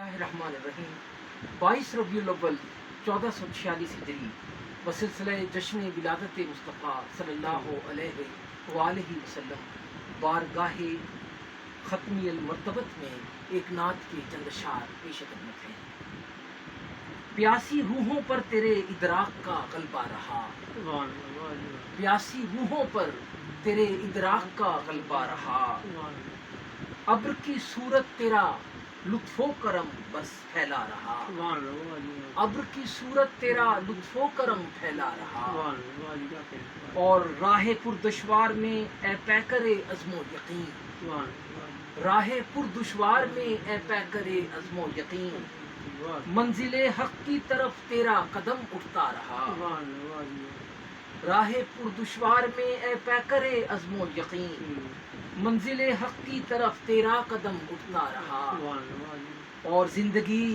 الرحمن الرحیم 22 ربیع الاول 1446 ہجری بسلسلہ جشن ولادت مصطفیٰ صلی اللہ علیہ وآلہ وسلم بارگاہ ختمی المرتبت میں ایک نعت کے چند اشعار پیش خدمت ہیں۔ پیاسی روحوں پر تیرے ادراک کا غلبہ رہا، پیاسی روحوں پر تیرے ادراک کا غلبہ رہا، ابر کی صورت تیرا لطف و کرم بس پھیلا رہا، ابر کی صورت تیرا لطف و کرم پھیلا رہا، اور راہ پر دشوار میں اے پیکر عزم و یقین، راہ پر دشوار میں اے پیکر عزم و یقین، منزل حق کی طرف تیرا قدم اٹھتا رہا، راہ پر دشوار میں اے پیکر عزم و یقین، منزل حق کی طرف تیرا قدم اٹھتا رہا، اور زندگی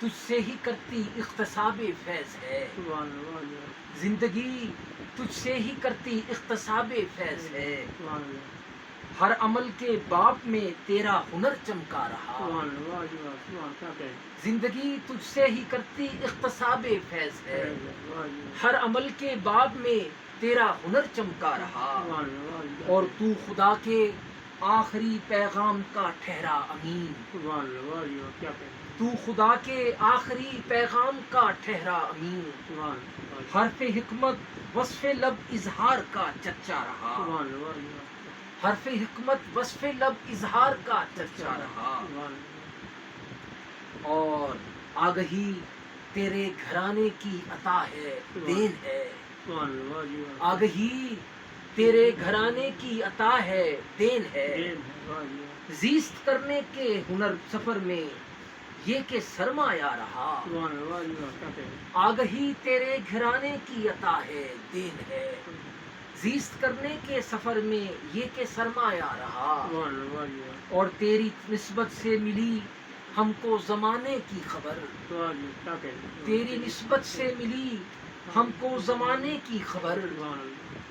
تجھ سے ہی کرتی اقتصاب فیض ہے، زندگی تجھ سے ہی کرتی اقتصاب فیض ہے، ہر عمل کے باب میں تیرا ہنر چمکا رہا، زندگی تجھ سے ہی کرتی اقتصاب فیض ہے، ہر عمل کے باب میں تیرا ہنر چمکا رہا، اور تو خدا کے آخری پیغام کا ٹھہرا امین، تو خدا کے آخری پیغام کا ٹھہرا امین، حرف حکمت وصف لب اظہار کا چرچا رہا، حرف حکمت وصف لب اظہار کا چرچا رہا، اور آگہی تیرے گھرانے کی عطا ہے دین ہے، آگہی تیرے گھرانے کی عطا ہے دین ہے، زیست کرنے کے ہنر سفر میں یہ کہ سرمایہ رہا، آگہی تیرے گھرانے کی عطا ہے دین ہے، زیست کرنے کے سفر میں یہ کہ سرمایہ رہا، اور تیری نسبت سے ملی ہم کو زمانے کی خبر، تیری نسبت سے ملی ہم کو زمانے کی خبر،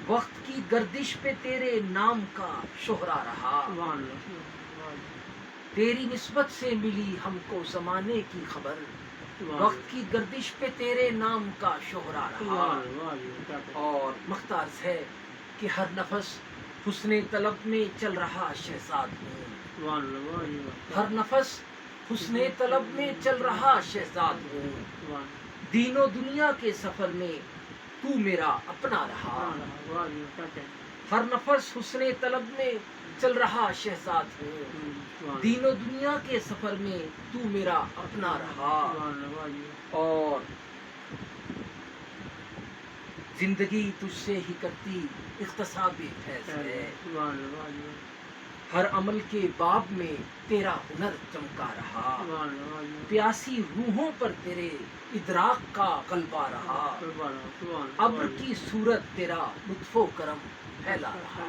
وقت کی گردش پہ تیرے نام کا شہرا رہا، تیری نسبت سے ملی ہم کو زمانے کی خبر، وقت کی گردش پہ تیرے نام کا شہرا رہا، اور مختارز ہے کہ ہر نفس حسن طلب میں چل رہا شہزاد ہوں، ہر نفس حسن طلب میں چل رہا شہزاد ہوں، دین و دنیا کے سفر میں تو میرا اپنا رہا، ہر نفس حسن طلب میں چل رہا شہزاد ہوں، دین و دنیا کے سفر میں تو میرا اپنا رہا، اور زندگی تجھ سے ہی کرتی اقتصاب فیض ہے، ہر عمل کے باب میں تیرا ہنر چمکا رہا، پیاسی روحوں پر تیرے ادراک کا غلبہ رہا، ابر کی صورت تیرا لطف و کرم پھیلا رہا۔